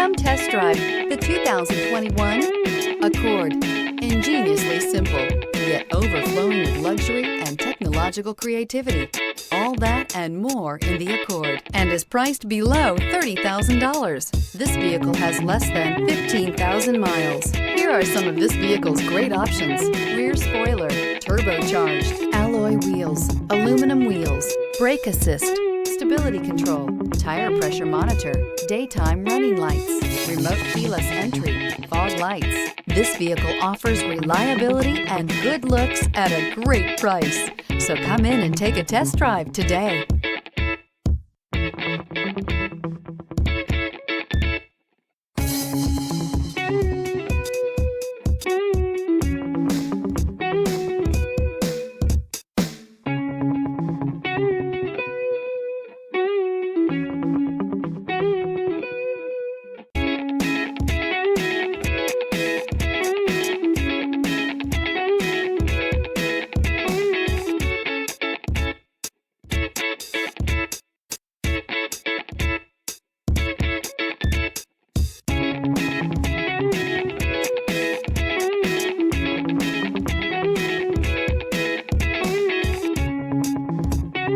Come test drive the 2021 Accord. Ingeniously simple, yet overflowing with luxury and technological creativity. All that and more in the Accord, and is priced below $30,000. This vehicle has less than 15,000 miles. Here are some of this vehicle's great options: rear spoiler, turbocharged, alloy wheels, aluminum wheels, brake assist, stability control, tire pressure monitor, daytime running lights, remote keyless entry, fog lights. This vehicle offers reliability and good looks at a great price. So come in and take a test drive today.